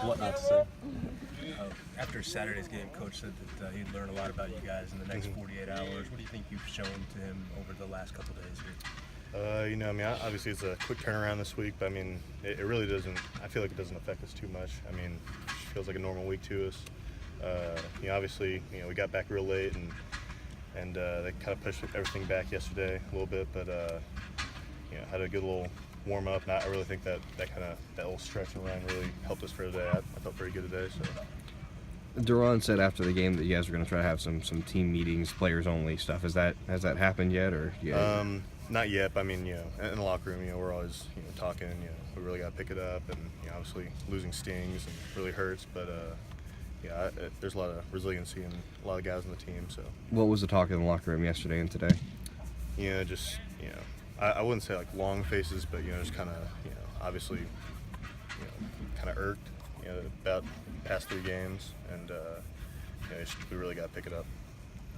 what not to say. After Saturday's game, Coach said that he'd learn a lot about you guys in the next 48 hours. What do you think you've shown to him over the last couple of days here? I mean, obviously it's a quick turnaround this week, but I mean, it really doesn't. I feel like it doesn't affect us too much. I mean, it just feels like a normal week to us. Obviously, we got back real late, and they kind of pushed everything back yesterday a little bit, but had a good little warm up. And I really think that little stretch and run really helped us for today. I felt pretty good today. So. Duran said after the game that you guys were going to try to have some team meetings, players only stuff. Has that happened yet, or? Yeah. Not yet. But I mean, in the locker room, we're always talking. We really got to pick it up, and obviously losing stings and really hurts. But there's a lot of resiliency in a lot of guys on the team. So. What was the talk in the locker room yesterday and today? I wouldn't say like long faces, but just kind of obviously kind of irked about the past 3 games, and we really got to pick it up.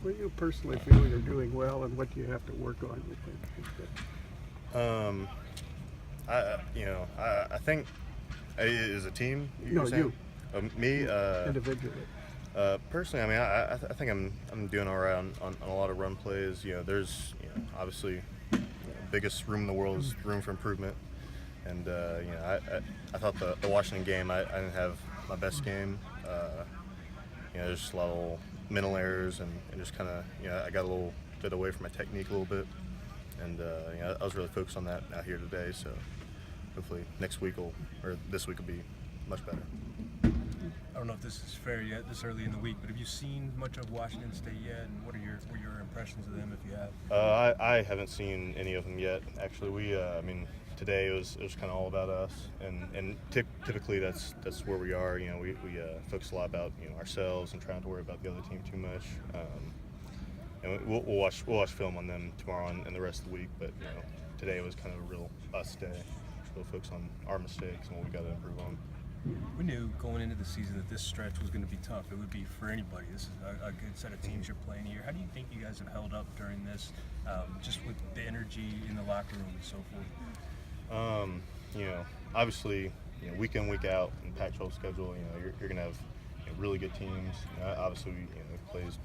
What do you personally feel you're doing well, and what do you have to work on? I think as a team. No, you. Me. Individually. Personally, I mean, I think I'm doing all right on a lot of run plays. There's obviously biggest room in the world is room for improvement, and I thought the Washington game I didn't have my best game. There's just a lot of little mental errors and just kind of I got a little bit away from my technique a little bit, and I was really focused on that out here today. So hopefully this week will be much better. I don't know if this is fair yet, this early in the week, but have you seen much of Washington State yet, and what are your impressions of them, if you have? I haven't seen any of them yet. Actually, today it was kind of all about us, and typically that's where we are. We focus a lot about ourselves and trying not to worry about the other team too much. And we'll watch film on them tomorrow and the rest of the week. But today was kind of a real us day. We'll focus on our mistakes and what we got to improve on. We knew going into the season that this stretch was going to be tough. It would be for anybody. This is a good set of teams you're playing here. How do you think you guys have held up during this, just with the energy in the locker room and so forth? Obviously, week in, week out in Pac-12 schedule, you're going to have really good teams. Obviously, we plays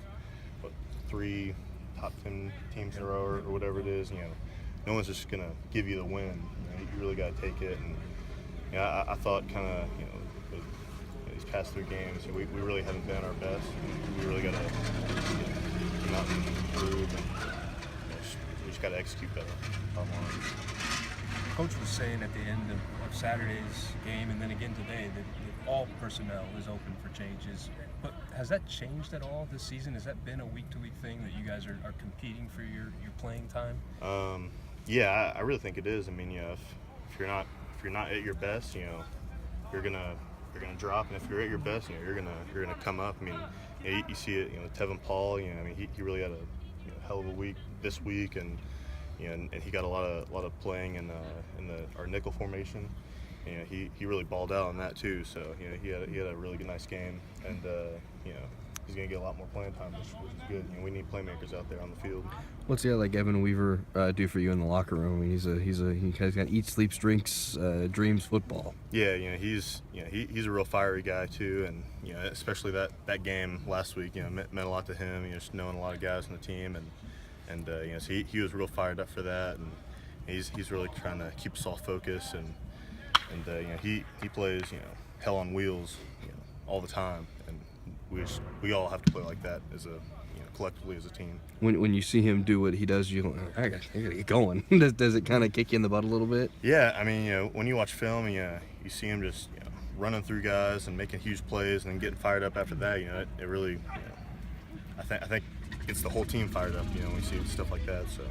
3 top 10 teams in a row or whatever it is. No one's just going to give you the win. You really got to take it. And I thought kind of these past 3 games, we really haven't been our best. We really got to come out and improve, and we just got to execute better. Coach was saying at the end of Saturday's game and then again today that all personnel is open for changes. But has that changed at all this season? Has that been a week-to-week thing that you guys are competing for your playing time? Yeah, I really think it is. I mean, if you're not at your best, you're gonna drop, and if you're at your best, you're gonna come up. I mean, you see it, Tevin Paul. He really had a hell of a week this week, and he got a lot of playing in our nickel formation. He really balled out on that too. So he had a really nice game, and he's gonna get a lot more playing time, which is good. We need playmakers out there on the field. What's a guy like Evan Weaver do for you in the locker room? I mean, he's got eats, sleeps, drinks, dreams football. Yeah, he's a real fiery guy too, and especially that game last week, meant a lot to him. Just knowing a lot of guys on the team, and so he was real fired up for that, and he's really trying to keep us all focused, and he plays hell on wheels all the time, and we all have to play like that as a collectively as a team. When you see him do what he does, I gotta get going. Does it kind of kick you in the butt a little bit? Yeah, I mean, when you watch film, you see him just running through guys and making huge plays and then getting fired up after that. It really, I think gets the whole team fired up. When we see stuff like that. So.